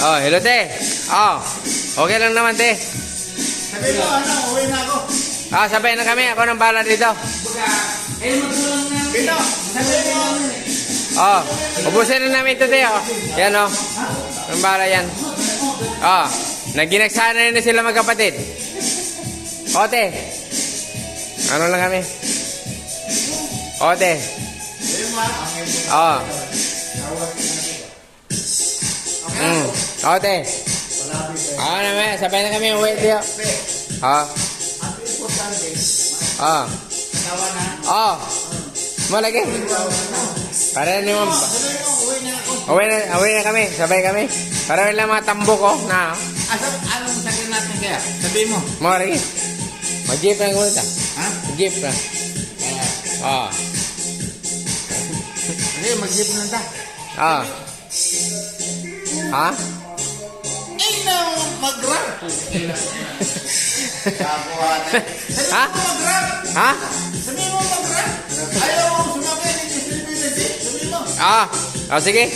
Oh, hello, te. Oh, okay lang naman, te. Sabi mo, uwi na ako. Ah, sabay na kami. Ako nang bahala dito. Pino, sabi mo. Oh, ubusin na namin ito, te. Oh. Yan, oh. Nang bahala yan. Oh, naginagsana na sila magkapatid. O, te. Ano lang kami? O, te. Oh. O, te. Oo naman, sabay na kami uwi, te. Oh. Oh. Oh. Malagi. Para na naman. Uwi na kami. Sabay kami. Para lang mga tambok ko na. Anong sakit natin kaya? Sabi mo. Malagi. Mag-jeep lang ulit ah. Ha? Mag-jeep lang. Oh. Hindi, mag-jeep na ta. Oh. Ha? Eh, na mag-grab. Ha? Ha? Sabi mo mag-grab. Ayaw mo sumakay. Sabi mo. Ah. Oh, sige.